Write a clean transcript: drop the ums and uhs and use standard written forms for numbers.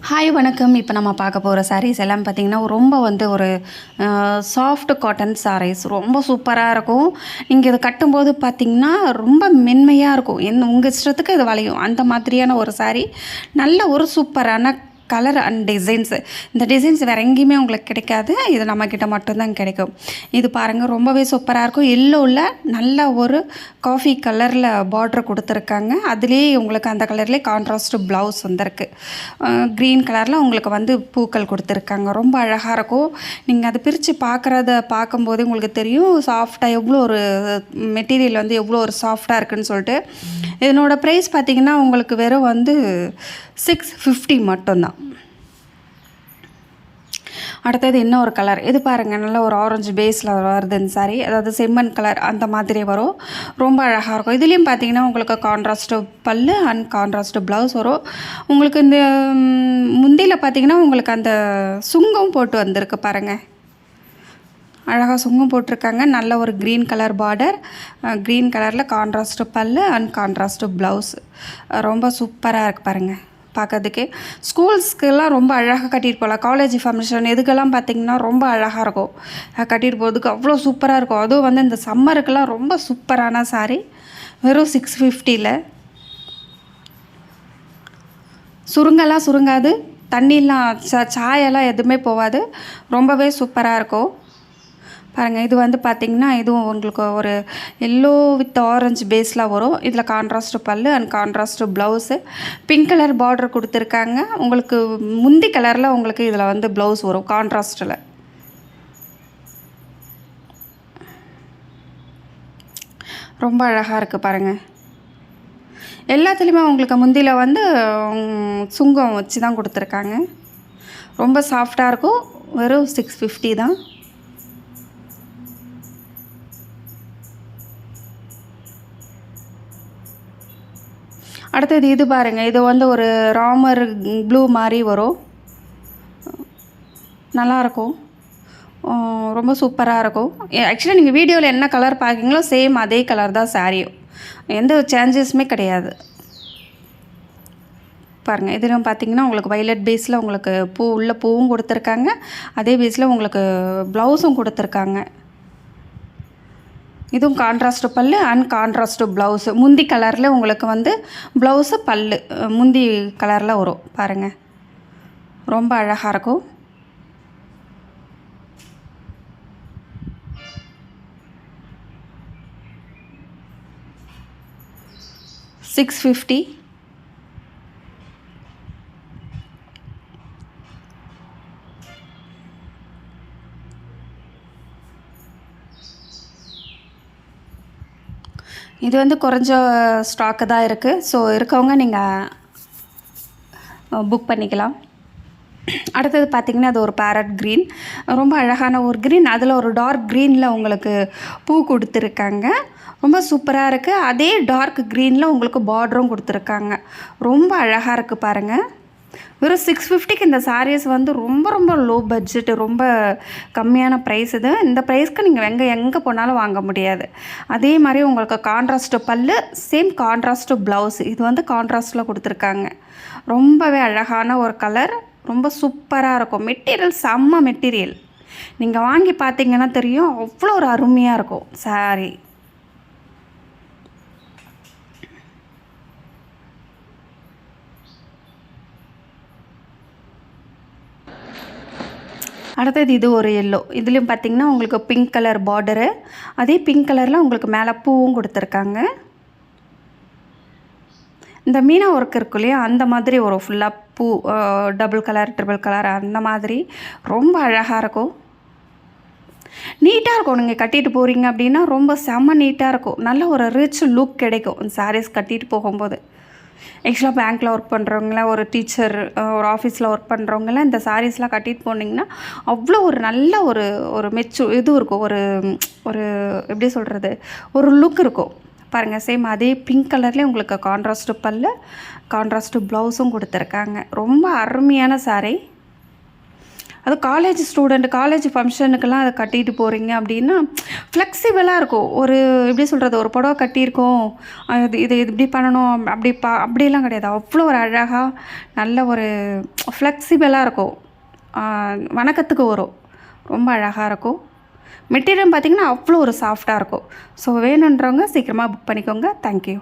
Hi வணக்கம். இப்போ நம்ம பார்க்க போகிற சாரீஸ் எல்லாம் பார்த்திங்கன்னா ரொம்ப ஒரு சாஃப்ட் காட்டன் சாரீஸ் ரொம்ப சூப்பராக இருக்கும். நீங்கள் இதை கட்டும்போது பார்த்திங்கன்னா ரொம்ப மென்மையாக இருக்கும். உங்கள் இஷ்டத்துக்கு இது வளையும். அந்த மாதிரியான ஒரு சாரீ, நல்ல ஒரு சூப்பரான கலர் அண்ட் டிசைன்ஸு. இந்த டிசைன்ஸ் வேறு எங்கேயுமே உங்களுக்கு கிடைக்காது. இது நம்மக்கிட்ட மட்டும்தான் கிடைக்கும். இது பாருங்கள், ரொம்பவே சூப்பராக இருக்கும். எல்லோவில் நல்ல ஒரு காஃபி கலரில் பார்டர் கொடுத்துருக்காங்க. அதுலேயே உங்களுக்கு அந்த கலர்லேயே கான்ட்ராஸ்ட்டு ப்ளவுஸ் வந்திருக்கு. க்ரீன் கலரில் உங்களுக்கு பூக்கள் கொடுத்துருக்காங்க. ரொம்ப அழகாக இருக்கும். நீங்கள் அதை பிரித்து பார்க்கும்போதே உங்களுக்கு தெரியும் சாஃப்டாக எவ்வளோ ஒரு மெட்டீரியல் எவ்வளோ ஒரு சாஃப்டாக இருக்குதுன்னு சொல்லிட்டு. இதனோட ப்ரைஸ் பார்த்திங்கன்னா உங்களுக்கு வெறும் $650 மட்டும்தான். அடுத்தது இன்னொரு கலர். இது பாருங்கள், நல்ல ஒரு ஆரஞ்சு பேஸில் வருது இந்த சாரீ. அதாவது செம்மண் கலர் அந்த மாதிரி வரும். ரொம்ப அழகாக இருக்கும். இதுலேயும் பார்த்தீங்கன்னா உங்களுக்கு கான்ட்ராஸ்ட்டு பல்லு அண்ட் கான்ட்ராஸ்ட்டு ப்ளவுஸ் வரும். உங்களுக்கு இந்த முந்தியில் பார்த்தீங்கன்னா உங்களுக்கு அந்த சுங்கம் போட்டு வந்திருக்கு பாருங்கள். அழகாக சுங்கம் போட்டிருக்காங்க. நல்ல ஒரு க்ரீன் கலர் பார்டர், க்ரீன் கலரில் கான்ட்ராஸ்ட்டு பல்லு அண்ட் கான்ட்ராஸ்ட்டு ப்ளவுஸ். ரொம்ப சூப்பராக இருக்குது பாருங்கள். பார்க்கறதுக்கே ஸ்கூல்ஸ்க்கெல்லாம் ரொம்ப அழகாக கட்டிட்டு போகலாம். காலேஜ் ஃபங்க்ஷன் இதுக்கெல்லாம் பார்த்திங்கன்னா ரொம்ப அழகாக இருக்கும். கட்டிட்டு போகிறதுக்கு அவ்வளோ சூப்பராக இருக்கும். அதுவும் இந்த சம்மருக்கெல்லாம் ரொம்ப சூப்பரான சாரீ. வெறும் $650. சுருங்கெல்லாம் சுருங்காது, தண்ணிலாம் சாயெல்லாம் எதுவுமே போகாது. ரொம்பவே சூப்பராக இருக்கும் பாருங்கள். இது பார்த்திங்கன்னா இதுவும் உங்களுக்கு ஒரு எல்லோ வித் ஆரஞ்சு பேஸில் வரும். இதில் கான்ட்ராஸ்ட்டு பல்லு and contrast blouse. Pink colour border கொடுத்துருக்காங்க. உங்களுக்கு முந்தி கலரில் உங்களுக்கு இதில் ப்ளவுஸ் வரும் கான்ட்ராஸ்ட்டில். ரொம்ப அழகாக இருக்குது பாருங்கள். எல்லாத்துலேயுமே உங்களுக்கு முந்தியில் சுங்கம் வச்சு தான் கொடுத்துருக்காங்க. ரொம்ப சாஃப்டாக இருக்கும். வெறும் $650 தான். அடுத்தது இது பாருங்கள். இது ஒரு ராமர் ப்ளூ மாதிரி வரும். நல்லாயிருக்கும். ரொம்ப சூப்பராக இருக்கும். ஆக்சுவலாக நீங்கள் வீடியோவில் என்ன கலர் பார்க்குறீங்களோ சேம் அதே கலர் தான் சாரியும். எந்த சேஞ்சஸுமே கிடையாது பாருங்கள். இதிலும் பார்த்திங்கன்னா உங்களுக்கு வைலட் பேஸில் உங்களுக்கு பூவும் கொடுத்துருக்காங்க. அதே பேஸில் உங்களுக்கு ப்ளவுஸும் கொடுத்துருக்காங்க. இதுவும் கான்ட்ராஸ்ட்டு பல்லு அண்ட் கான்ட்ராஸ்ட்டு ப்ளவுஸு. முந்தி கலரில் உங்களுக்கு ப்ளவுஸு பல்லு முந்தி கலரில் வரும் பாருங்கள். ரொம்ப அழகாக இருக்கும். $650. இது குறைஞ்ச ஸ்டாக்கு தான் இருக்குது. ஸோ இருக்கவங்க நீங்கள் புக் பண்ணிக்கலாம். அடுத்தது பார்த்திங்கன்னா அது ஒரு பேரட் க்ரீன். ரொம்ப அழகான ஒரு க்ரீன். அதில் ஒரு டார்க் க்ரீனில் உங்களுக்கு பூ கொடுத்துருக்காங்க. ரொம்ப சூப்பராக இருக்குது. அதே டார்க் க்ரீனில் உங்களுக்கு பார்டரும் கொடுத்துருக்காங்க. ரொம்ப அழகாக இருக்குது பாருங்கள். வெறும் $650க்கு இந்த சாரீஸ் ரொம்ப ரொம்ப லோ பட்ஜெட்டு, ரொம்ப கம்மியான ப்ரைஸ் இது. இந்த ப்ரைஸ்க்கு நீங்கள் எங்கே போனாலும் வாங்க முடியாது. அதே மாதிரி உங்களுக்கு கான்ட்ராஸ்ட்டு பல்லு, சேம் கான்ட்ராஸ்ட்டு ப்ளவுஸ். இது கான்ட்ராஸ்ட்டில் கொடுத்துருக்காங்க. ரொம்பவே அழகான ஒரு கலர். ரொம்ப சூப்பராக இருக்கும். மெட்டீரியல் செம்ம மெட்டீரியல். நீங்கள் வாங்கி பார்த்தீங்கன்னா தெரியும், அவ்வளோ ஒரு அருமையாக இருக்கும் சாரீ. அடுத்தது இது ஒரு எல்லோ. இதுலேயும் பார்த்திங்கன்னா உங்களுக்கு பிங்க் கலர் பார்டரு. அதே பிங்க் கலரில் உங்களுக்கு மேலே பூவும் கொடுத்துருக்காங்க. இந்த மீனா ஒர்க் இருக்கு இல்லையா, அந்த மாதிரி ஒரு ஃபுல்லாக பூ, டபுள் கலர் ட்ரிபிள் கலர் அந்த மாதிரி ரொம்ப அழகாக இருக்கும். நீட்டாக இருக்கும். நீங்கள் கட்டிட்டு போகிறீங்க அப்படின்னா ரொம்ப செம்ம நீட்டாக இருக்கும். நல்ல ஒரு ரிச் லுக் கிடைக்கும் இந்த சாரீஸ் கட்டிட்டு போகும்போது. ஆக்சுவலாக பேங்க்கில் ஒர்க் பண்ணுறவங்கள, ஒரு டீச்சர், ஒரு ஆஃபீஸில் ஒர்க் பண்ணுறவங்களாம் இந்த சாரீஸ்லாம் கட்டிட்டு போனீங்கன்னா அவ்வளோ ஒரு நல்ல ஒரு இது இருக்கும். ஒரு எப்படி சொல்கிறது, ஒரு லுக் இருக்கும் பாருங்கள். சேம் அதே பிங்க் கலர்லேயே உங்களுக்கு கான்ட்ராஸ்ட்டு பல்லு, கான்ட்ராஸ்ட்டு ப்ளவுஸும் கொடுத்துருக்காங்க. ரொம்ப அருமையான சாரீ. அது காலேஜ் ஸ்டூடெண்ட் காலேஜ் ஃபங்க்ஷனுக்கெல்லாம் அதை கட்டிட்டு போகிறீங்க அப்படின்னா ஃப்ளெக்சிபிளாக இருக்கும். ஒரு எப்படி சொல்கிறது, ஒரு புடவை கட்டியிருக்கோம், இது இது இது இப்படி பண்ணணும் அப்படிலாம் கிடையாது. அவ்வளோ ஒரு அழகாக நல்ல ஒரு ஃப்ளெக்சிபிளாக இருக்கும். வணக்கத்துக்கு வரும். ரொம்ப அழகாக இருக்கும். மெட்டீரியல் பார்த்திங்கன்னா அவ்வளோ ஒரு சாஃப்டாக இருக்கும். ஸோ வேணுன்றவங்க சீக்கிரமாக புக் பண்ணிக்கோங்க. தேங்க்யூ.